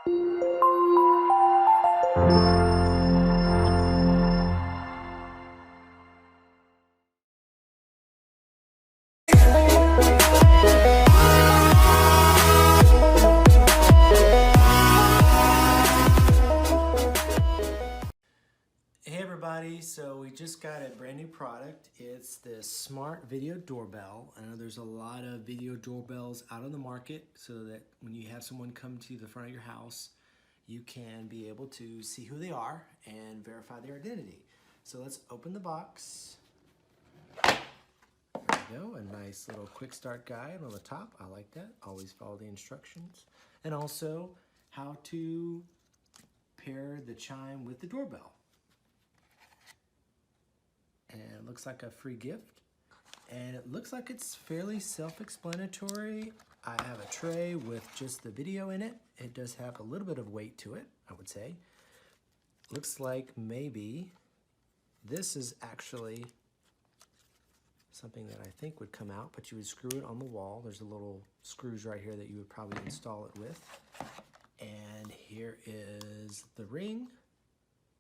Hey everybody, so we just got a brand new product. It's the smart video doorbell. I know there's a lot of video doorbells out on the market so that when you have someone come to the front of your house, you can be able to see who they are and verify their identity. So let's open the box. There we go, a nice little quick start guide on the top. I like that. Always follow the instructions. And also how to pair the Chime with the doorbell. And it looks like a free gift. And it looks like it's fairly self-explanatory. I have a tray with just the video in it. It does have a little bit of weight to it, I would say. Looks like maybe this is actually something that I think would come out, but you would screw it on the wall. There's a little screws right here that you would probably install it with. And here is the ring,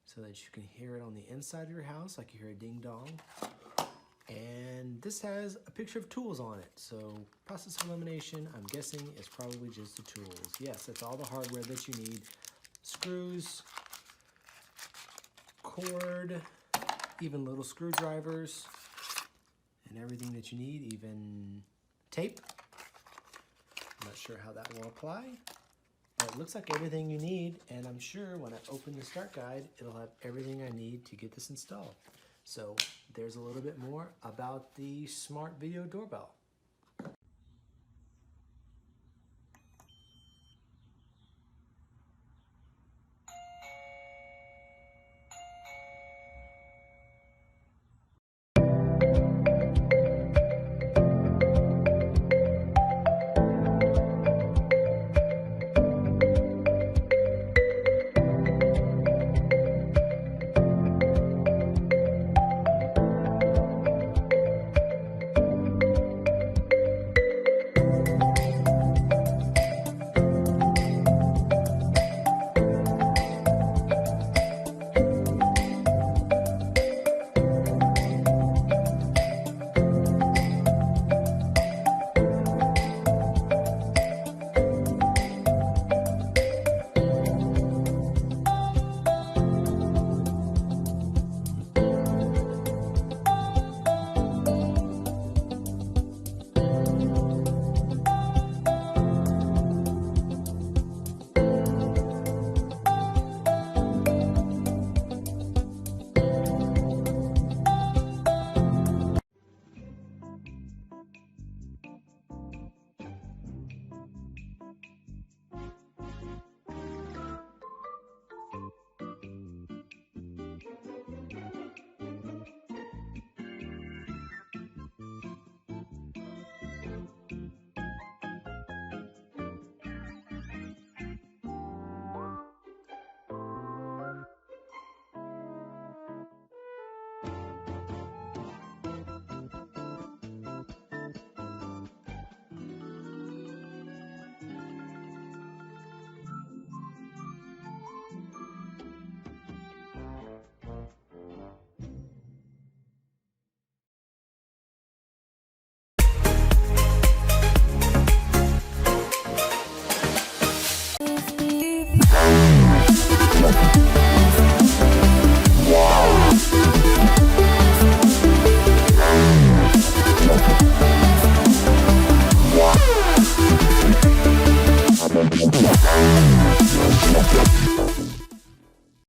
so that you can hear it on the inside of your house, like you hear a ding dong. And this has a picture of tools on it. So process of elimination, I'm guessing, is probably just the tools. Yes, that's all the hardware that you need. Screws, cord, even little screwdrivers, and everything that you need, even tape. I'm not sure how that will apply. It looks like everything you need, and I'm sure when I open the start guide, it'll have everything I need to get this installed. So there's a little bit more about the smart video doorbell.